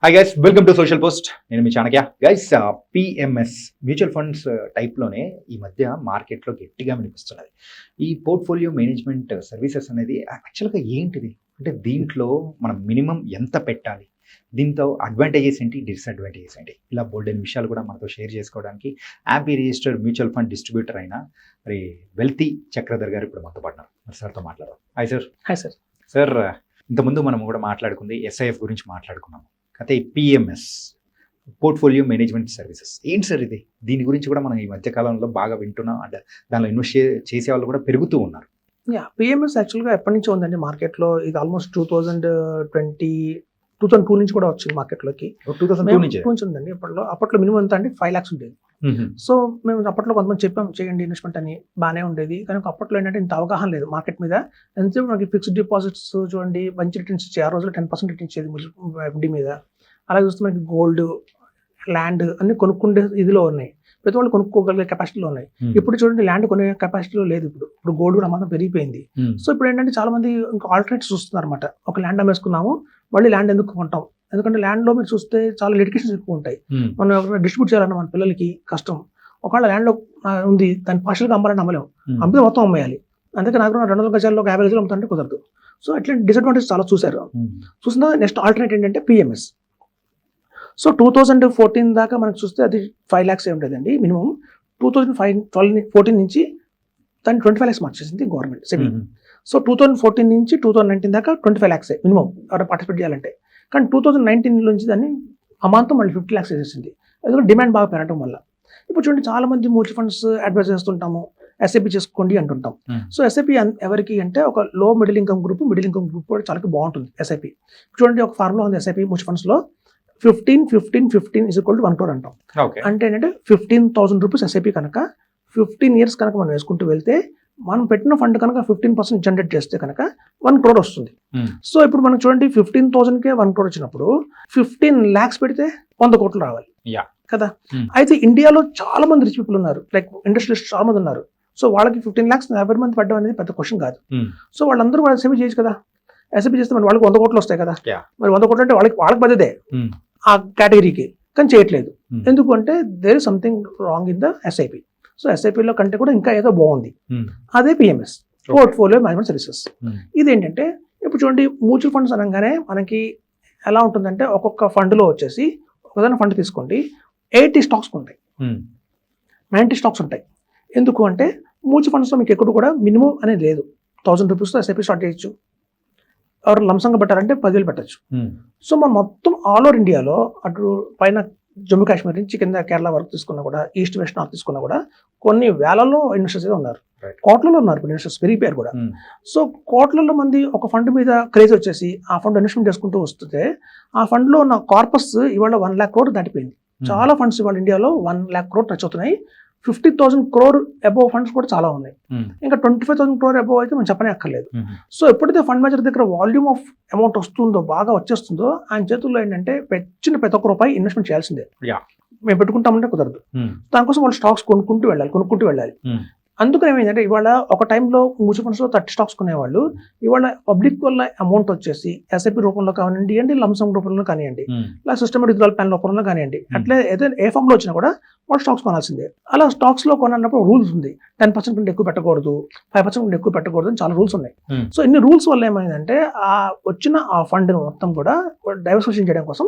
Hi guys, welcome to social post. నేను మీ Chanakya. Guys, PMS mutual funds టైప్లోనే ఈ మధ్య మార్కెట్లో గట్టిగా వినిపిస్తున్నది. ఈ పోర్ట్ఫోలియో మేనేజ్మెంట్ సర్వీసెస్ అనేది యాక్చువల్గా ఏంటిది అంటే దీంట్లో మనం మినిమం ఎంత పెట్టాలి, దీంతో అడ్వాంటేజెస్ ఏంటి, డిస్అడ్వాంటేజెస్ ఏంటి, ఇలా బోల్డెన్ విషయాలు కూడా మనతో షేర్ చేసుకోవడానికి యాపీ రిజిస్టర్డ్ మ్యూచువల్ ఫండ్ డిస్ట్రిబ్యూటర్ అయిన మరి వెల్తీ చక్రధర్ గారు ఇప్పుడు మనతో పాటున్నారు. మరి సార్తో మాట్లాడదాం. Hi sir. Hi sir. Sir, ఇంతకుముందు మనం కూడా మాట్లాడుకుంది ఎస్ఐఎఫ్ గురించి మాట్లాడుకున్నాము. అయితే పిఎంఎస్ పోర్ట్ఫోలియో మేనేజ్మెంట్ సర్వీసెస్ ఏంటి సార్ ఇది? దీని గురించి కూడా మనం ఈ మధ్య కాలంలో బాగా వింటున్నాం. అంటే దానిలో ఇన్వెస్ట్ చేసే వాళ్ళు కూడా పెరుగుతూ ఉన్నారు. పిఎంఎస్ యాక్చువల్గా ఎప్పటి నుంచి ఉందండి మార్కెట్లో. ఇది ఆల్మోస్ట్ 2002 నుంచి కూడా వచ్చింది మార్కెట్లోకి. 2002 నుంచి ఉందండి. అప్పట్లో మినిమం ఎంత అంటే 5 lakhs ఉండేది. సో మేము అప్పట్లో కొంతమంది చెప్పాం చేయండి ఇన్వెస్ట్మెంట్ అని, బాగానే ఉండేది. కానీ అప్పట్లో ఏంటంటే ఇంత అవగాహన లేదు మార్కెట్ మీద. ఎంతసేపు మనకి ఫిక్స్డ్ డిపాజిట్స్ చూడండి మంచి రిటర్న్స్ ఇచ్చేది. ఆ రోజుల్లో 10% రిటర్న్ ఇచ్చేది ఎఫ్డి మీద. అలా చూస్తే మనకి గోల్డ్, ల్యాండ్ అన్ని కొనుక్కుండే ఇదిలో ఉన్నాయి. ప్రతి వాళ్ళు కొనుక్కోగలిగే కెపాసిటీలో ఉన్నాయి. ఇప్పుడు చూడండి ల్యాండ్ కొనే కెపాసిటీలో లేదు. ఇప్పుడు గోల్డ్ కూడా మాత్రం పెరిగిపోయింది. సో ఇప్పుడు ఏంటంటే చాలా మంది ఇంకా ఆల్టర్నేటివ్స్ చూస్తున్నారు అనమాట. ఒక ల్యాండ్ అమ్మేసుకున్నాము, మళ్ళీ ల్యాండ్ ఎందుకు కొంటాం? ఎందుకంటే ల్యాండ్లో మీరు చూస్తే చాలా లిటిగేషన్స్ ఎక్కువ ఉంటాయి. మనం ఎవరైనా డిస్ట్రిబ్యూట్ చేయాలన్నా మన పిల్లలకి కష్టం. ఒకవేళ ల్యాండ్లో ఉంది, దాన్ని పార్షల్గా అమ్మాలని అమ్మలేము, అమ్మితే మొత్తం అమ్మేయాలి. అందుకే నాకు 200 గజాల్లో 50 గజాలు అమ్ముతుంటే కుదరదు. సో అట్లాంటి డిసడ్వాంటేజ్ చాలా చూసారు. చూసిన నెక్స్ట్ ఆల్టర్నేట్ ఏంటంటే పిఎంఎస్. సో 2014 దాకా మనకు చూస్తే అది 5 lakhs ఉండేదండి మినిమం. 2014 నుంచి దాన్ని 25 lakhs మార్చేసింది గవర్నమెంట్ సెబీ. సో 2014 నుంచి 2019 దాకా 25 lakhs మినిమం ఎవరైనా పార్టిసిపేట్ చేయాలంటే. కానీ 2019 నుంచి దాన్ని అమాంతం మళ్ళీ 50 lakhs చేసేసింది. ఎందుకంటే డిమాండ్ బాగా పెరగడం వల్ల. ఇప్పుడు చూడండి చాలా మంది మ్యూచువల్ ఫండ్స్ అడ్వైజ్ చేస్తుంటాము, ఎస్ఐపి చేసుకోండి అంటుంటాం. సో ఎస్ఐపి ఎవరికి అంటే ఒక లో మిడిల్ ఇన్కమ్ గ్రూప్ కూడా చాలా బాగుంటుంది ఎస్ఐపి. చూడండి ఒక ఫార్ములా ఉంది ఎస్ఐపి మ్యూచువల్ ఫండ్స్లో, 15-15-15 = 1 crore అంటాం. అంటే ఏంటంటే 15,000 రూపీస్ ఎస్ఐపి కనుక 15 years కనుక మనం వేసుకుంటూ వెళ్తే మనం పెట్టిన ఫండ్ కనుక 15% జనరేట్ చేస్తే కనుక 1 crore వస్తుంది. సో ఇప్పుడు మనం చూడండి 15,000కే 1 crore వచ్చినప్పుడు 15 lakhs పెడితే 100 కోట్లు రావాలి కదా. అయితే ఇండియాలో చాలా మంది రిచ్ పీపుల్ ఉన్నారు, లైక్ ఇండస్ట్రియలిస్ట్ చాలా మంది ఉన్నారు. సో వాళ్ళకి 15 lakhs ఎవరి మంది పడ్డం అనేది పెద్ద క్వశ్చన్ కాదు. సో వాళ్ళందరూ వాళ్ళు ఎస్ఐపి చేయొచ్చు కదా. ఎస్ఐపి చేస్తే మరి వాళ్ళకి 100 కోట్లు వస్తాయి కదా. మరి 100 కోట్లు అంటే వాళ్ళకి పద్ధతే ఆ కేటగిరీకి, కానీ చేయట్లేదు. ఎందుకు అంటే there is something wrong in the SIP. So ఎస్ఐపిలో కంటే కూడా ఇంకా ఏదో బాగుంది. అదే పిఎంఎస్, పోర్ట్ఫోలియో మేనేజ్మెంట్ సర్వీసెస్. ఇదేంటంటే ఇప్పుడు చూడండి మ్యూచువల్ ఫండ్స్ అనగానే మనకి ఎలా ఉంటుందంటే ఒక్కొక్క ఫండ్లో వచ్చేసి ఒకదాని ఫండ్ తీసుకోండి 80 stocks ఉంటాయి, 90 stocks ఉంటాయి. ఎందుకు అంటే మ్యూచువల్ ఫండ్స్లో మీకు ఎక్కడ కూడా మినిమం అనేది లేదు. 1000 రూపీస్తో ఎస్ఐపి స్టార్ట్ చేయొచ్చు. ఎవరు లంసంగా పెట్టారంటే 10,000 పెట్టచ్చు. సో మనం మొత్తం ఆల్ ఓవర్ ఇండియాలో అటు పైన జమ్మూ కాశ్మీర్ నుంచి కింద కేరళ వరకు తీసుకున్నా కూడా, ఈస్ట్ వెస్ట్ నార్త్ తీసుకున్నా కూడా కొన్ని వేలలో ఇన్వెస్టర్స్ ఉన్నారు, కోట్లలో ఉన్నారు ఇప్పుడు ఇన్వెస్టర్స్, పెరిగిపోయారు కూడా. సో కోట్లలో మంది ఒక ఫండ్ మీద క్రేజ్ వచ్చేసి ఆ ఫండ్ ఇన్వెస్ట్మెంట్ చేసుకుంటూ వస్తుంటే ఆ ఫండ్లో ఉన్న కార్పస్ ఇవాళ 1 lakh crore దాటిపోయింది. చాలా ఫండ్స్ ఇవాళ ఇండియాలో 1 lakh crore టచ్ అవుతున్నాయి. 50,000 crore అబోవ్ ఫండ్స్ కూడా చాలా ఉన్నాయి. ఇంకా 25,000 crore అబోవ్ అయితే మనం చెప్పనే అక్కర్లేదు. సో ఎప్పుడైతే ఫండ్ మేనేజర్ దగ్గర వాల్యూమ్ ఆఫ్ అమౌంట్ వస్తుందో, బాగా వచ్చేస్తుందో, ఆయన చేతుల్లో ఏంటంటే ప్రతి ఒక్క రూపాయి ఇన్వెస్ట్మెంట్ చేయాల్సిందే. మేము పెట్టుకుంటామంటే కుదరదు. దానికోసం వాళ్ళు స్టాక్స్ కొనుక్కుంటూ వెళ్ళాలి. అందుకని ఏమైందంటే ఇవాళ ఒక టైంలో మ్యూచువల్ ఫండ్స్లో 30 stocks కొనేవాళ్ళు ఇవాళ పబ్లిక్ వల్ల అమౌంట్ వచ్చేసి ఎస్ఐపి రూపంలో కానివ్వండి, లంసమ్ రూపంలో కానివ్వండి, ఇలా సిస్టమేటిక్ విత్డ్రాయల్ ప్లాన్ రూపంలో కానివ్వండి, అట్లే ఏదైనా ఏ ఫామ్లో వచ్చినా కూడా వాళ్ళు స్టాక్స్ కొనాల్సిందే. అలా స్టాక్స్లో కొన్నప్పుడు రూల్స్ ఉంది. 10% కంటే ఎక్కువ పెట్టకూడదు, 5% కంటే ఎక్కువ పెట్టకూడదు అని చాలా రూల్స్ ఉన్నాయి. సో ఇన్ని రూల్స్ వల్ల ఏమైందంటే ఆ వచ్చిన ఆ ఫండ్ మొత్తం కూడా డైవర్సిఫికేషన్ చేయడం కోసం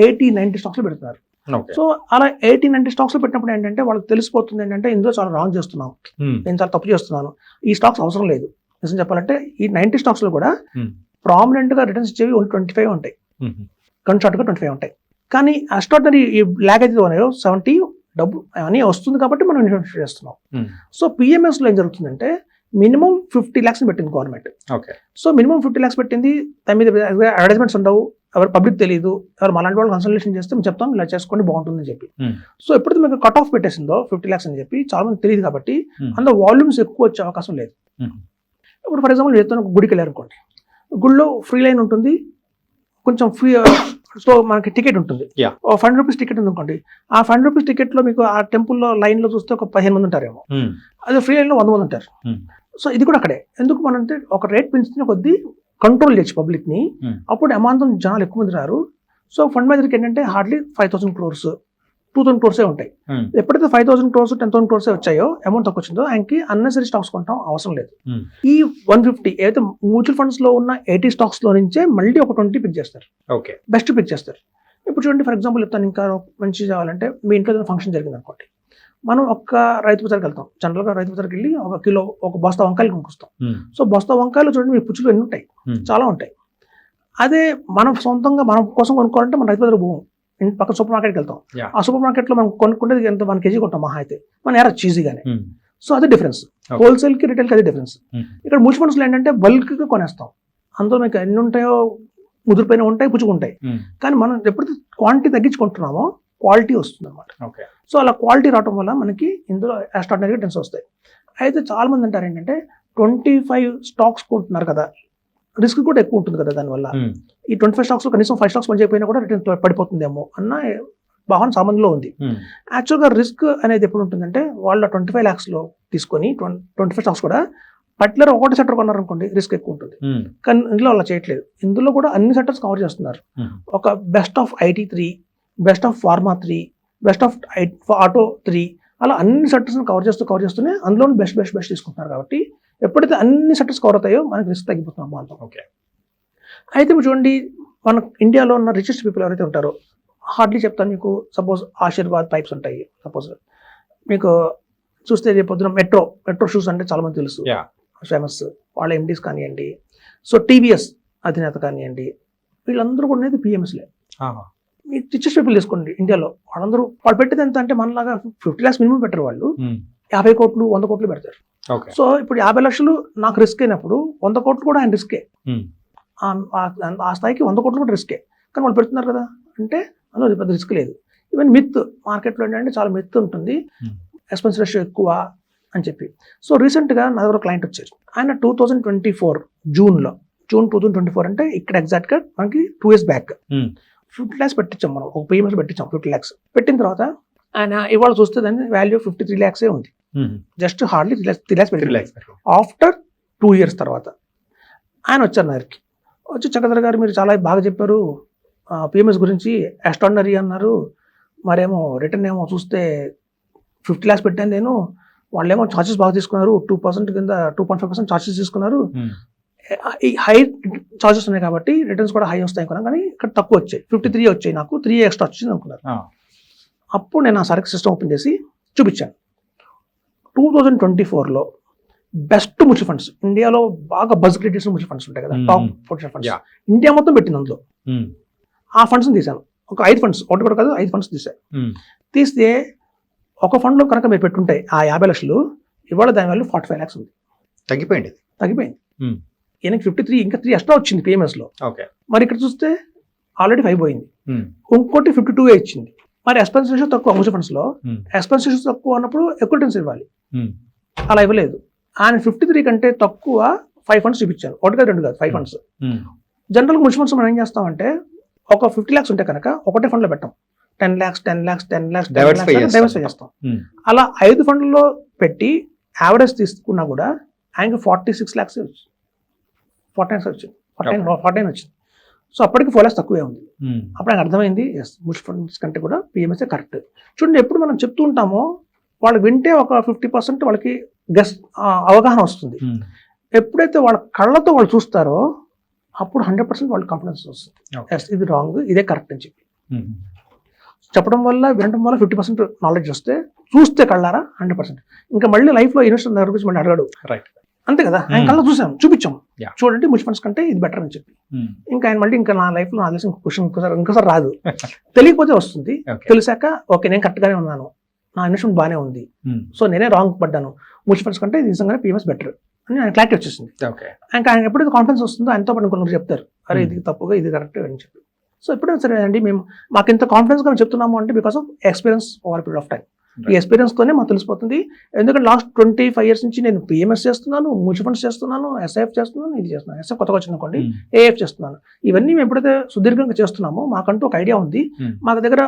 80-90 stocks పెడుతున్నారు. సో అలా 80-90 stocks పెట్టినప్పుడు ఏంటంటే వాళ్ళకి తెలిసిపోతుంది ఏంటంటే ఇందులో చాలా రాంగ్ చేస్తున్నాం, నేను చాలా తప్పు చేస్తున్నాను, ఈ స్టాక్స్ అవసరం లేదు. నిజం చెప్పాలంటే ఈ 90 stocks లో కూడా ప్రామినెంట్ గా రిటర్న్స్ ఇచ్చేవి 25 ఉంటాయి, కన్షార్ట్గా 25 ఉంటాయి. కానీ ఎక్స్ట్రాడినరీ ఈ లాగ్ అయితే 70 డబ్బు అని వస్తుంది కాబట్టి మనం ఇన్వెస్ట్ చేస్తున్నాం. సో పిఎంఎస్ లో ఏం జరుగుతుందంటే మినిమం 50 lakhs పెట్టింది గవర్నమెంట్. సో మినిమం 50 lakhs పెట్టింది, దాని మీద అడ్వర్టైజ్మెంట్స్ ఉండవు, ఎవరు పబ్లిక్ తెలియదు, ఎవరు అలాంటి వాళ్ళు కన్సల్టేషన్ చేస్తే మేము చెప్తాం ఇలా చేసుకోండి బాగుంటుందని చెప్పి. సో ఎప్పుడైతే మీకు కట్ ఆఫ్ పెట్టేసిందో 50 lakhs అని చెప్పి చాలా మంది తెలియదు కాబట్టి అందులో వాల్యూమ్స్ ఎక్కువ వచ్చే అవకాశం లేదు. ఇప్పుడు ఫర్ ఎగ్జాంపుల్ చెప్తాను, ఒక గుడికి వెళ్ళారనుకోండి, గుడిలో ఫ్రీ లైన్ ఉంటుంది, కొంచెం ఫ్రీ. సో మనకి టికెట్ ఉంటుంది, 500 రూపీస్ టికెట్ ఉంది అనుకోండి. ఆ 500 రూపీస్ టికెట్ లో మీకు ఆ టెంపుల్లో లైన్ లో చూస్తే ఒక 15 మంది ఉంటారేమో, అదే ఫ్రీ లైన్ లో 100 మంది ఉంటారు. సో ఇది కూడా అక్కడే. ఎందుకు మనంటే ఒక రేట్ పెంచుతున్న కొద్దీ కంట్రోల్ చేయొచ్చు పబ్లిక్ ని, అప్పుడు అమాంతం జనాలు ఎక్కువ మంది రారు. సో ఫండ్ మేనేజర్కి ఏంటంటే హార్డ్లీ 5,000 crores 2,000 crores ఉంటాయి. Hmm. ఎప్పుడైతే 5,000 crores 10,000 crores వచ్చాయో అమౌంట్ తక్కువ వచ్చిందో ఆయనకి అన్నెసరీ స్టాక్స్ కొనడం అవసరం లేదు. Hmm. ఈ 150 ఏదైతే మ్యూచువల్ ఫండ్స్ లో ఉన్న 80 స్టాక్స్ లో నుంచే మళ్ళీ ఒక 20 పిక్ చేస్తారు, ఓకే బెస్ట్ పిక్ చేస్తారు. ఇప్పుడు చూడండి, ఫర్ ఎగ్జాంపుల్ చెప్తాను, ఇంకా మంచి కావాలంటే మీ ఇంట్లో ఏదైనా ఫంక్షన్ జరిగింది అనుకోండి, మనం ఒక్క రైతు బజార్కి వెళ్తాం. జనరల్గా రైతు బజార్కి వెళ్ళి ఒక బస్తా వంకాయలు కొనుక్కొస్తాం. సో బస్తా వంకాయలు చూడండి, మీ పుచ్చులు ఎన్ని ఉంటాయి, చాలా ఉంటాయి. అదే మనం సొంతంగా మన కోసం కొనుక్కోవాలంటే మన రైతు బజార్ పోం, పక్క సూపర్ మార్కెట్కి వెళ్తాం. ఆ సూపర్ మార్కెట్లో మనం కొనుక్కుంటే ఎంత 1 kg కొంటాం మహా అయితే, మన ఎరా చీజీగానే. సో అదే డిఫరెన్స్, హోల్సేల్కి రిటైల్కి అదే డిఫరెన్స్. ఇక్కడ మ్యూచువల్ ఫండ్స్లో ఏంటంటే బల్క్గా కొనేస్తాం, అందులో మీకు ఎన్ని ఉంటాయో ముదిరిపోయిన ఉంటాయి, పుచ్చుకుంటాయి. కానీ మనం ఎప్పుడైతే క్వాంటిటీ తగ్గించుకుంటున్నామో క్వాలిటీ వస్తుంది అనమాట. సో అలా క్వాలిటీ రావడం వల్ల మనకి ఇందులో ఎక్స్ట్రాడినరీ రిటర్న్స్ వస్తాయి. అయితే చాలా మంది అంటారు ఏంటంటే 25 స్టాక్స్ కొంటున్నారు కదా, రిస్క్ కూడా ఎక్కువ ఉంటుంది కదా దానివల్ల. ఈ 25 స్టాక్స్ కనీసం 5 స్టాక్స్ పనిచేయకపోయినా కూడా రిటర్న్ పడిపోతుందేమో అన్న భావన సామాన్యంలో ఉంది. యాక్చువల్గా రిస్క్ అనేది ఎప్పుడు ఉంటుందంటే, వాళ్ళ 25 lakhs తీసుకొని 25 స్టాక్స్ కూడా పర్టికులర్ ఒకటి సెక్టర్ కొన్నారనుకోండి, రిస్క్ ఎక్కువ ఉంటుంది. కానీ ఇందులో అలా చేయట్లేదు, ఇందులో కూడా అన్ని సెక్టర్స్ కవర్ చేస్తున్నారు. ఒక best of IT 3, best of pharma 3, best of auto 3, అలా అన్ని సెక్టర్స్ని కవర్ చేస్తూనే అందులో బెస్ట్ తీసుకుంటున్నారు. కాబట్టి ఎప్పుడైతే అన్ని సెక్టర్స్ కవర్ అవుతాయో మనకి రిస్క్ తగ్గిపోతున్నాం అంటాం. ఓకే. అయితే ఇప్పుడు చూడండి, మన ఇండియాలో ఉన్న రిచెస్ట్ పీపుల్ ఎవరైతే ఉంటారో, హార్డ్లీ చెప్తాను మీకు, సపోజ్ ఆశీర్వాద్ పైప్స్ ఉంటాయి, సపోజ్ మీకు చూస్తే రేపు పొద్దున మెట్రో షూస్ అంటే చాలా మంది తెలుసు, ఫేమస్. వాళ్ళ MDs కానివ్వండి, సో TVS అధినేత కానివ్వండి, వీళ్ళందరూ కూడా అనేది PMSలే. మీ రిచెస్ట్ పీపుల్ తీసుకోండి ఇండియాలో, వాళ్ళు పెట్టేది ఎంత అంటే మనలాగా 50 lakhs మినిమం పెట్టరు, వాళ్ళు 50 కోట్లు 100 కోట్లు పెడతారు. సో ఇప్పుడు 50 లక్షలు నాకు రిస్క్ అయినప్పుడు 100 కోట్లు కూడా ఆయన రిస్కే, ఆ స్థాయికి 100 కోట్లు కూడా రిస్కే. కానీ వాళ్ళు పెడుతున్నారు కదా అంటే అందులో పెద్ద రిస్క్ లేదు. ఈవెన్ మిత్ మార్కెట్లో ఏంటంటే చాలా మిత్ ఉంటుంది, ఎక్స్పెన్స్ రేషియో ఎక్కువ అని చెప్పి. సో రీసెంట్గా నా దగ్గర క్లయింట్ వచ్చారు, ఆయన 2024 జూన్ 2024 అంటే ఇక్కడ ఎగ్జాక్ట్గా మనకి 2 years బ్యాక్ 50 lakhs పెట్టించాం, మనం ఒక PMS పెట్టించాం. 50 lakhs పెట్టిన తర్వాత ఆయన ఇవాళ చూస్తే దాని వాల్యూ 53 lakhs ఉంది, just hardly 3 lakhs after 2 years తర్వాత. ఆయన వచ్చారు నా దగ్గరికి, వచ్చి చక్రధర్ గారు మీరు చాలా బాగా చెప్పారు, PMS గురించి ఎక్స్ట్రాడినరీ అన్నారు, మరేమో రిటర్న్ ఏమో చూస్తే 50 lakhs పెట్టాను నేను, వాళ్ళేమో ఛార్జెస్ బాగా తీసుకున్నారు, 2% కింద 2.5% ఛార్జెస్ తీసుకున్నారు, ఈ హై ఛార్జెస్ ఉన్నాయి కాబట్టి రిటర్న్స్ కూడా హై వస్తాయి అనుకున్నాను, కానీ ఇక్కడ తక్కువ వచ్చాయి, 53 వచ్చాయి, నాకు 3 ఎక్స్ట్రా వచ్చింది అనుకున్నారు. అప్పుడు నేను ఆ సర్క్ సిస్టమ్ ఓపెన్ చేసి చూపించాను. 2024లో బెస్ట్ మ్యూచువల్ ఫండ్స్, ఇండియాలో బాగా బజ్ క్రియేటర్స్ మ్యూచువల్ ఫండ్స్ ఉంటాయి కదా, టాప్ మ్యూచువల్ ఫండ్స్ ఇండియా మొత్తం పెట్టింది అందులో. ఆ ఫండ్స్ని తీశాను, ఒక 5 ఫండ్స్, ఒకటి కూడా కాదు 5 ఫండ్స్ తీశాను. తీస్తే ఒక ఫండ్లో కనుక మీరు పెట్టుంటే ఆ 50 లక్షలు, ఇవాళ దాని వాల్యూ 45 lakhs ఉంది, తగ్గిపోయింది. ఈయనకి 53 ఇంకా 3 ఎక్స్ట్రా వచ్చింది PMSలో. మరి ఇక్కడ చూస్తే ఆల్రెడీ 5 పోయింది, ఇంకోటి 52 ఇచ్చింది. మరి ఎక్స్పెన్స్ రేషియో తక్కువ మ్యూచువల్ ఫండ్స్లో, ఎక్స్పెన్స్ రేషియో తక్కువ అన్నప్పుడు ఎక్కువ రిటర్న్స్ ఇవ్వాలి, అలా ఇవ్వలేదు. ఆయన 53 కంటే తక్కువ 5 ఫండ్స్ చూపించాను, ఒకటి కాదు 2 కాదు 5 ఫండ్స్. జనరల్గా మ్యూచువల్ ఫండ్స్ మనం ఏం చేస్తామంటే, ఒక 50 lakhs ఉంటే కనుక ఒకటే ఫండ్లో పెట్టాం, 10 lakhs డైవర్సిఫై చేస్తాం. అలా 5 ఫండ్లలో పెట్టి యావరేజ్ తీసుకున్నా కూడా ఆయనకి 46 lakhs వచ్చింది, 49 వచ్చింది. సో అప్పటికి 4 lakhs తక్కువే ఉంది. అప్పుడు నాకు అర్థమైంది, మ్యూచువల్ ఫండ్స్ కంటే కూడా PMS కరెక్ట్. చూడండి, ఎప్పుడు మనం చెప్తూ ఉంటామో వాళ్ళు వింటే ఒక 50% వాళ్ళకి అవగాహన వస్తుంది. ఎప్పుడైతే వాళ్ళ కళ్ళతో వాళ్ళు చూస్తారో అప్పుడు 100% వాళ్ళకి కాన్ఫిడెన్స్ వస్తుంది, ఇది రాంగ్, ఇదే కరెక్ట్ అని చెప్పి. చెప్పడం వల్ల, వినడం వల్ల 50% నాలెడ్జ్ వస్తే, చూస్తే కళ్ళారా 100%. ఇంకా మళ్ళీ లైఫ్లో ఇన్వెస్టర్ దగ్గర గురించి మళ్ళీ అడగడు, అంతే కదా. ఆయన కళ్ళ చూపించాం, చూడండి మ్యూచువల్ ఫండ్స్ కంటే ఇది బెటర్ అని చెప్పి. ఇంకా ఆయన మళ్ళీ ఇంకా నా లైఫ్లో నా తెలిసిన క్వశ్చన్ ఇంకోసారి రాదు, తెలియకపోతే వస్తుంది, తెలిసాక ఓకే నేను కరెక్ట్గానే ఉన్నాను, నా ఇన్వెస్ట్మెంట్ బాగానే ఉంది, సో నేనే రాంగ్ పడ్డాను, మ్యూచువల్ ఫండ్స్ కంటే నిజంగానే PMS బెటర్ అని ఆయన క్లారిటీ వచ్చేసింది. ఇంకా ఆయన ఎప్పుడైతే కాన్ఫిడెన్స్ వస్తుందో ఆయనతో పాటు ఇంకొకరు చెప్తారు, అరే ఇది తప్పుగా ఇది కరెక్ట్ అని చెప్పి. సో ఎప్పుడైనా సరే అండి, మాకు ఇంత కాన్ఫిడెన్స్గా చెప్తున్నాము అంటే because of experience over period of time. ఈ ఎక్స్పీరియన్స్తోనే మాకు తెలిసిపోతుంది. ఎందుకంటే లాస్ట్ 25 years నుంచి నేను PMS చేస్తున్నాను, మ్యూచువల్ ఫండ్స్ చేస్తున్నాను, SIF చేస్తున్నాను, ఇది చేస్తున్నాను, SIF కొత్తగా వచ్చింది అనుకోండి, AIF చేస్తున్నాను. ఇవన్నీ మేము ఎప్పుడైతే సుదీర్ఘంగా చేస్తున్నామో మాకంటూ ఒక ఐడియా ఉంది. మా దగ్గర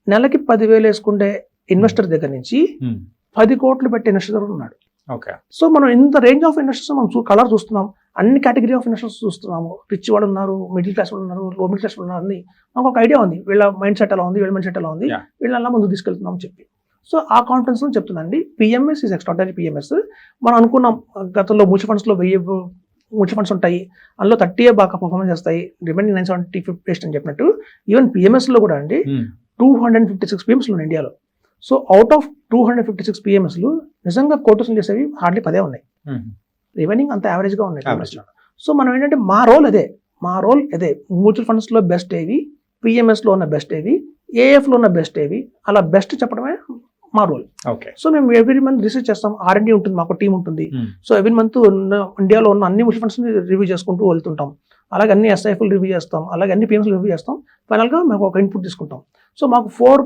నెలకి 10,000 వేసుకుంటే ఇన్వెస్టర్ దగ్గర నుంచి 10 కోట్లు పెట్టే ఇన్వెస్టర్ ఉన్నాడు. సో మనం ఇంత రేంజ్ ఆఫ్ ఇన్వెస్టర్స్ మనం కలర్ చూస్తున్నాం. అన్ని కేటగిరీ ఆఫ్ ఇన్వెస్టర్స్ చూస్తున్నాము. రిచ్ వాళ్ళు ఉన్నారు, మిడిల్ క్లాస్ వాళ్ళు ఉన్నారు, లో మిడిల్ క్లాస్ వాళ్ళు ఉన్నారు అని మాకు ఒక ఐడియా ఉంది. వీళ్ళ మైండ్ సెట్ ఎలా ఉంది, వీళ్ళ మైండ్ సెట్ ఎలా ఉంది, Yeah. వీళ్ళని ముందుకు తీసుకెళ్తున్నాం చెప్పి. సో ఆ కాన్ఫిడెన్స్ చెప్తుందండి. PMS is extraordinary PMS. మనం అనుకున్నాం గతంలో మ్యూచువల్ ఫండ్స్లో 1000 మ్యూచువల్ ఫండ్స్ ఉంటాయి, అందులో 30 బాగా పర్ఫార్మెన్స్ చేస్తాయి, రిమైనింగ్ 970 బెస్ట్ అని చెప్పినట్టు ఈవెన్ పిఎంఎస్లో కూడా అండి 256 పిఎంఎస్లు ఉన్నాయి ఇండియాలో. సో అవుట్ ఆఫ్ 256 పిఎంఎస్లు నిజంగా కోటేషన్ చేసేవి హార్డ్లీ 10 ఉన్నాయి, రిమైనింగ్ అంత యావరేజ్గా ఉన్నాయి. Average. సో మనం ఏంటంటే మా రోల్ అదే మ్యూచువల్ ఫండ్స్లో బెస్ట్ ఏవి, పిఎంఎస్లో ఉన్న బెస్ట్ ఏవి, ఏఎఫ్లో ఉన్న బెస్ట్ ఏవి, అలా బెస్ట్ చెప్పడమే మా రోల్. ఓకే. సో మేము ఎవ్రీ మంత్ రీసెర్చ్ చేస్తాం, R&D ఉంటుంది, మాకు టీం ఉంటుంది. సో ఎవ్రీ మంత్ ఇండియాలో ఉన్న అన్ని మ్యూచువల్ ఫండ్స్ని రివ్యూ చేసుకుంటూ వెళ్తుంటాం. అలాగే అన్ని ఎస్ఐఎఫ్లు రివ్యూ చేస్తాం, అలాగే అన్ని పిఎంఎస్లు రివ్యూ చేస్తాం. ఫైనల్గా మాకు ఒక ఇన్పుట్ తీసుకుంటాం. సో మాకు 4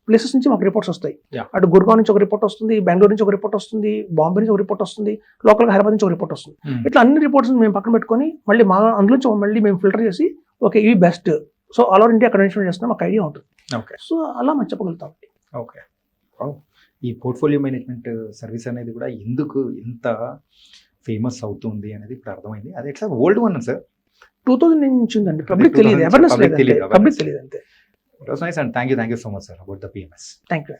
ప్లేసెస్ నుంచి మాకు రిపోర్ట్స్ వస్తాయి. Yeah. అటు గుర్గావ్ నుంచి ఒక రిపోర్ట్ వస్తుంది, బెంగళూరు నుంచి ఒక రిపోర్ట్ వస్తుంది, బాంబే నుంచి ఒక రిపోర్ట్ వస్తుంది, లోకల్గా హైదరాబాద్ నుంచి ఒక రిపోర్ట్ వస్తుంది. ఇట్లా అన్ని రిపోర్ట్స్ మేము పక్కన పెట్టుకొని మళ్ళీ అందులో మళ్ళీ మేము ఫిల్టర్ చేసి ఓకే ఇవి best, so all over India convention చేస్తున్నాం, మాకు ఐడియా ఉంటుంది. ఓకే. సో అలా మనం చెప్పగలుగుతాం. ఓకే. ఈ పోర్ట్ఫోలియో మేనేజ్మెంట్ సర్వీస్ అనేది కూడా ఎందుకు ఇంత ఫేమస్ అవుతుంది అనేది ఇప్పుడు అర్థమైంది. అది ఎట్లా ఓల్డ్ వన్ సార్? 2000 నుంచి ఉందండి. పబ్లిక్ తెలియదు, అవేర్నెస్ లేదు, పబ్లిక్ తెలియదు అంతే. It was nice and thank you so much sir about the PMS. Thank you.